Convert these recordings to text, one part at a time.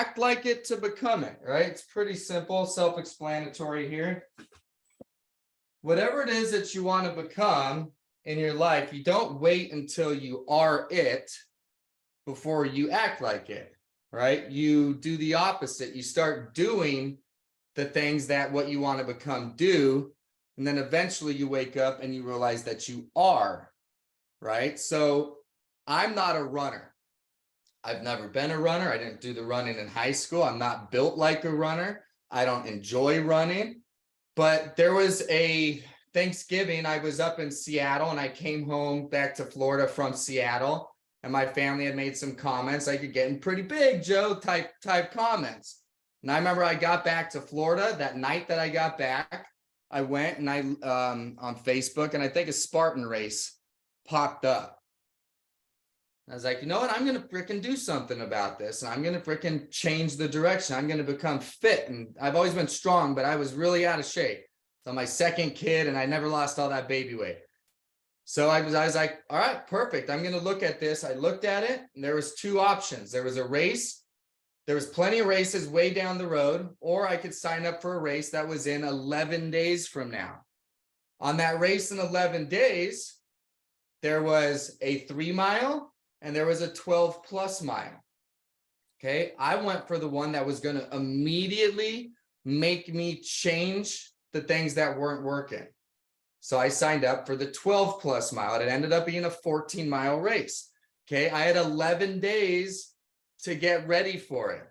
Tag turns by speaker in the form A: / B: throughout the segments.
A: act like it to become it, right? It's pretty simple, self-explanatory here. Whatever it is that you want to become in your life, you don't wait until you are it before you act like it, right? You do the opposite. You start doing the things that what you want to become do, and then eventually you wake up and you realize that you are, right? So I'm not a runner. I've never been a runner. I didn't do the running in high school. I'm not built like a runner. I don't enjoy running. But there was a Thanksgiving, I was up in Seattle and I came home back to Florida from Seattle, and my family had made some comments like, you're getting pretty big, Joe, type comments. And I remember I got back to Florida that night that I got back, I went and I on Facebook, and I think a Spartan race popped up. I was like, you know what? I'm going to freaking do something about this. And I'm going to freaking change the direction. I'm going to become fit. And I've always been strong, but I was really out of shape. So my second kid, and I never lost all that baby weight. So I was like, all right, perfect. I'm going to look at this. I looked at it, and there was two options. There was a race. There was plenty of races way down the road, or I could sign up for a race that was in 11 days from now. On that race in 11 days, there was a 3 mile, and there was a 12+ mile. Okay, I went for the one that was going to immediately make me change the things that weren't working. So I signed up for the 12+ mile. It ended up being a 14-mile race. Okay, I had 11 days to get ready for it,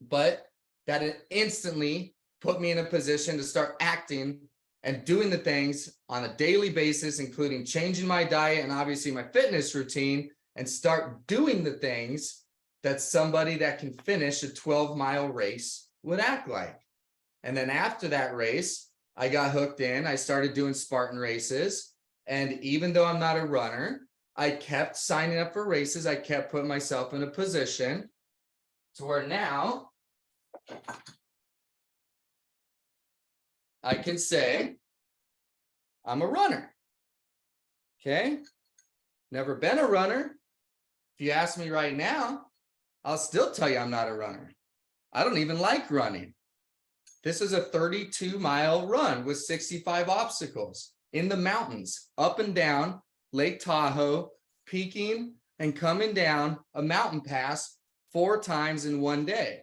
A: but that it instantly put me in a position to start acting and doing the things on a daily basis, including changing my diet and obviously my fitness routine, and start doing the things that somebody that can finish a 12-mile race would act like. And then after that race, I got hooked in. I started doing Spartan races. And even though I'm not a runner, I kept signing up for races. I kept putting myself in a position to where now I can say I'm a runner. Okay? Never been a runner. If you ask me right now, I'll still tell you I'm not a runner. I don't even like running. This is a 32-mile run with 65 obstacles in the mountains, up and down Lake Tahoe, peaking and coming down a mountain pass 4 times in one day.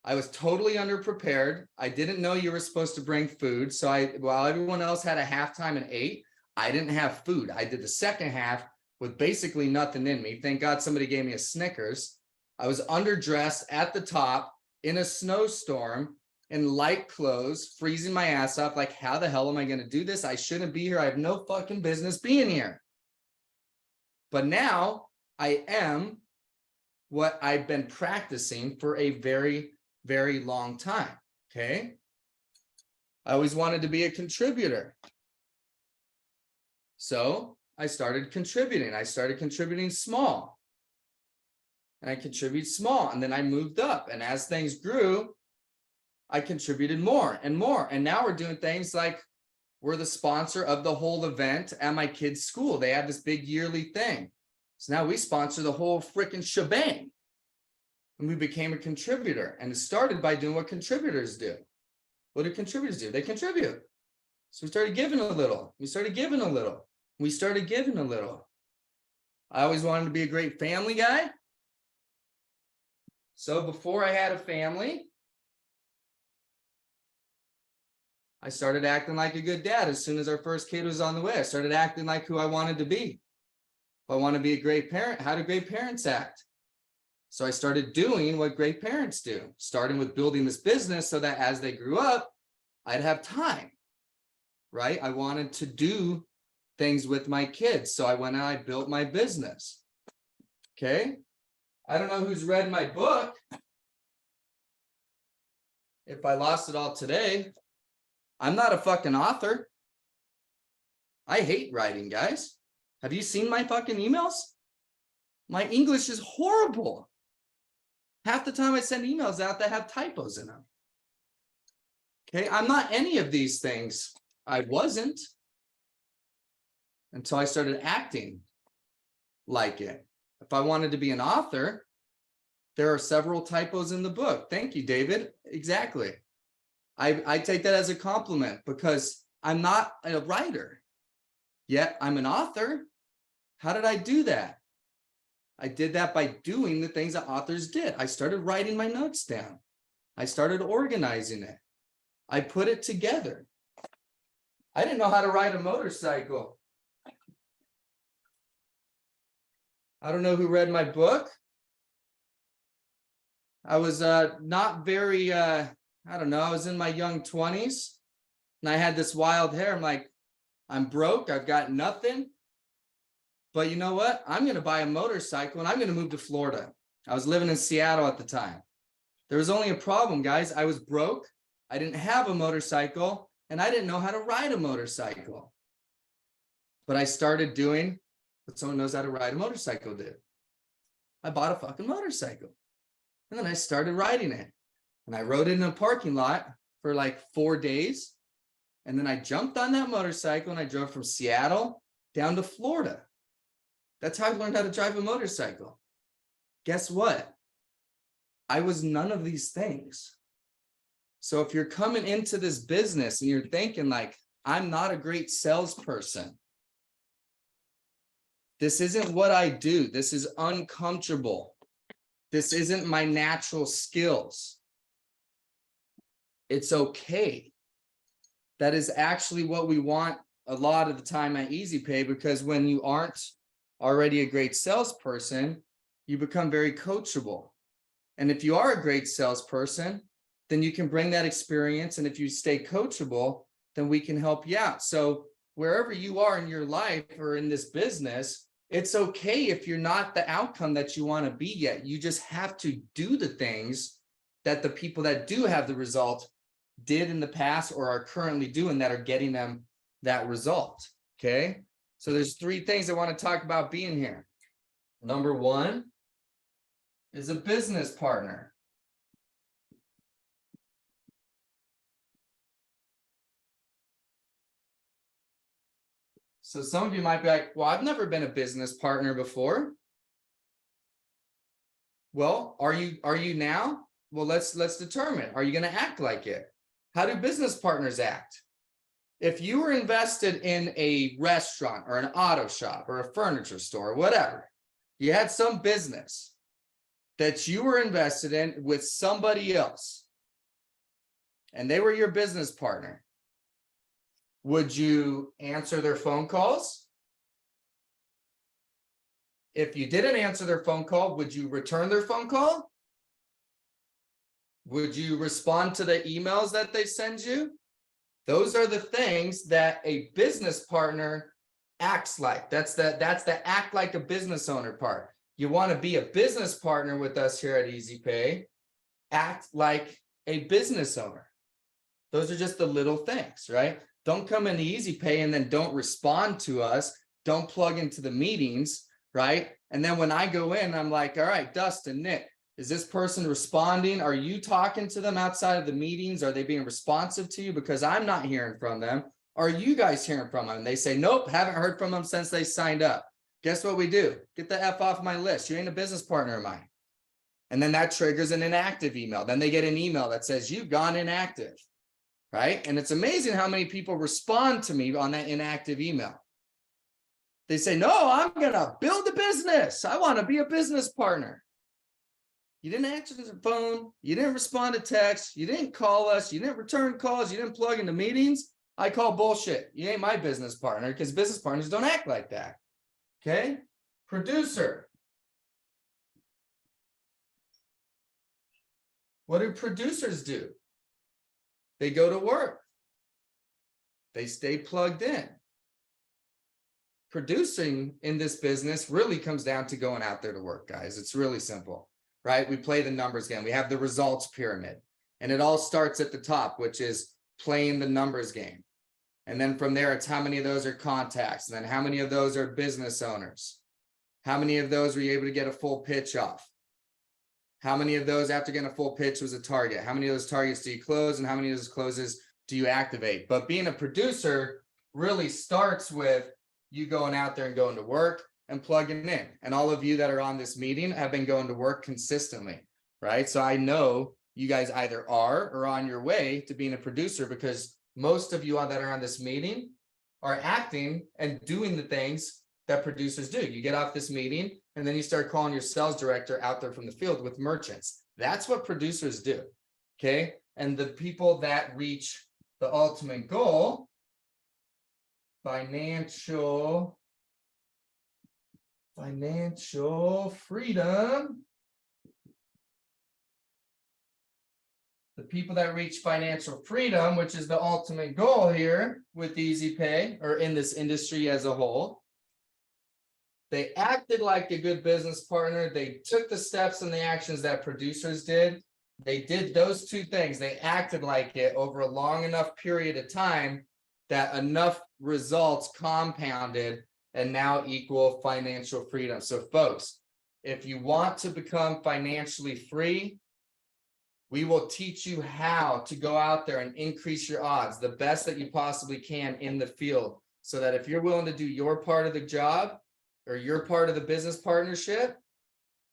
A: I was totally underprepared. I didn't know you were supposed to bring food. So while everyone else had a halftime and ate, I didn't have food. I did the second half with basically nothing in me. Thank God somebody gave me a Snickers. I was underdressed at the top in a snowstorm in light clothes, freezing my ass off. Like, how the hell am I going to do this? I shouldn't be here. I have no fucking business being here. But now I am what I've been practicing for a very, very long time. Okay. I always wanted to be a contributor. So I started contributing. I started contributing small. And I contribute small. And then I moved up. And as things grew, I contributed more and more. And now we're doing things like we're the sponsor of the whole event at my kids' school. They have this big yearly thing. So now we sponsor the whole freaking shebang. And we became a contributor. And it started by doing what contributors do. What do contributors do? They contribute. So we started giving a little. We started giving a little. We started giving a little. I always wanted to be a great family guy. So before I had a family, I started acting like a good dad. As soon as our first kid was on the way, I started acting like who I wanted to be. If I want to be a great parent, how do great parents act? So I started doing what great parents do, starting with building this business so that as they grew up, I'd have time, right? I wanted to do things with my kids. So I went and I built my business. Okay. I don't know who's read my book. If I lost it all today, I'm not a fucking author. I hate writing, guys. Have you seen my fucking emails? My English is horrible. Half the time I send emails out that have typos in them. Okay, I'm not any of these things. I wasn't until I started acting like it. If I wanted to be an author, There are several typos in the book. Thank you, David. Exactly. I take that as a compliment because I'm not a writer, yet I'm an author. How did I do that? I did that by doing the things that authors did. I started writing my notes down. I started organizing it. I put it together. I didn't know how to ride a motorcycle. I don't know who read my book. I was not very, I don't know, I was in my young 20s and I had this wild hair. I'm like, I'm broke, I've got nothing. But you know what? I'm going to buy a motorcycle and I'm going to move to Florida. I was living in Seattle at the time. There was only a problem, guys. I was broke. I didn't have a motorcycle and I didn't know how to ride a motorcycle. But I started doing what someone knows how to ride a motorcycle did. I bought a fucking motorcycle and then I started riding it. And I rode it in a parking lot for like 4 days. And then I jumped on that motorcycle and I drove from Seattle down to Florida. That's how I learned how to drive a motorcycle. Guess what? I was none of these things. So if you're coming into this business and you're thinking like, I'm not a great salesperson. This isn't what I do. This is uncomfortable. This isn't my natural skills. It's okay. That is actually what we want a lot of the time at Easy Pay, because when you aren't already a great salesperson, you become very coachable. And if you are a great salesperson, then you can bring that experience. And if you stay coachable, then we can help you out. So wherever you are in your life or in this business, it's okay if you're not the outcome that you want to be yet. You just have to do the things that the people that do have the result did in the past or are currently doing that are getting them that result. Okay. So there's 3 things I want to talk about being here. Number 1 is a business partner. So some of you might be like, well, I've never been a business partner before. Well, are you now? Well, let's determine. Are you going to act like it? How do business partners act? If you were invested in a restaurant or an auto shop or a furniture store, or whatever, you had some business that you were invested in with somebody else, and they were your business partner, would you answer their phone calls? If you didn't answer their phone call, would you return their phone call? Would you respond to the emails that they send you? Those are the things that a business partner acts like. That's the act like a business owner part. You want to be a business partner with us here at Easy Pay, act like a business owner. Those are just the little things, right? Don't come into Easy Pay and then don't respond to us. Don't plug into the meetings, right? And then when I go in, I'm like, all right, Dustin, Nick, is this person responding? Are you talking to them outside of the meetings? Are they being responsive to you? Because I'm not hearing from them. Are you guys hearing from them? And they say, nope, haven't heard from them since they signed up. Guess what we do? Get the F off my list. You ain't a business partner of mine. And then that triggers an inactive email. Then they get an email that says, you've gone inactive, right? And it's amazing how many people respond to me on that inactive email. They say, no, I'm going to build a business. I want to be a business partner. You didn't answer the phone. You didn't respond to text. You didn't call us. You didn't return calls. You didn't plug into meetings. I call bullshit. You ain't my business partner, because business partners don't act like that. Okay? Producer. What do producers do? They go to work. They stay plugged in. Producing in this business really comes down to going out there to work, guys. It's really simple, right? We play the numbers game. We have the results pyramid, and it all starts at the top, which is playing the numbers game. And then from there, it's how many of those are contacts, and then how many of those are business owners? How many of those were you able to get a full pitch off? How many of those after getting a full pitch was a target? How many of those targets do you close, and how many of those closes do you activate? But being a producer really starts with you going out there and going to work and plugging in. And all of you that are on this meeting have been going to work consistently. right? So I know you guys either are or on your way to being a producer, because most of you that are on this meeting are acting and doing the things that producers do. You get off this meeting and then you start calling your sales director out there from the field with merchants. That's what producers do. Okay. And the people that reach the ultimate goal, financial freedom. The people that reach financial freedom, which is the ultimate goal here with Easy Pay or in this industry as a whole, they acted like a good business partner. They took the steps and the actions that producers did. They did those two things. They acted like it over a long enough period of time that enough results compounded and now equal financial freedom. So folks, if you want to become financially free, we will teach you how to go out there and increase your odds the best that you possibly can in the field, so that if you're willing to do your part of the job or your part of the business partnership,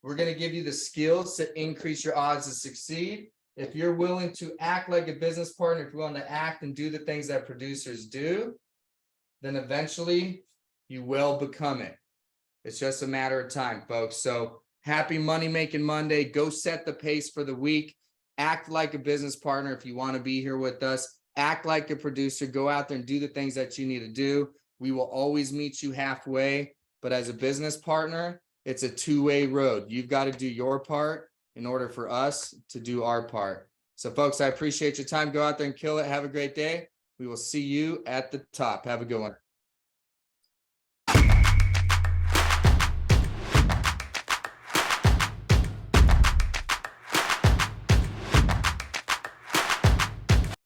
A: we're going to give you the skills to increase your odds to succeed. If you're willing to act like a business partner, if you're willing to act and do the things that producers do, then eventually you will become it. It's just a matter of time, folks. So happy Money Making Monday. Go set the pace for the week. Act like a business partner if you want to be here with us. Act like a producer. Go out there and do the things that you need to do. We will always meet you halfway. But as a business partner, it's a two-way road. You've got to do your part in order for us to do our part. So folks, I appreciate your time. Go out there and kill it. Have a great day. We will see you at the top. Have a good one.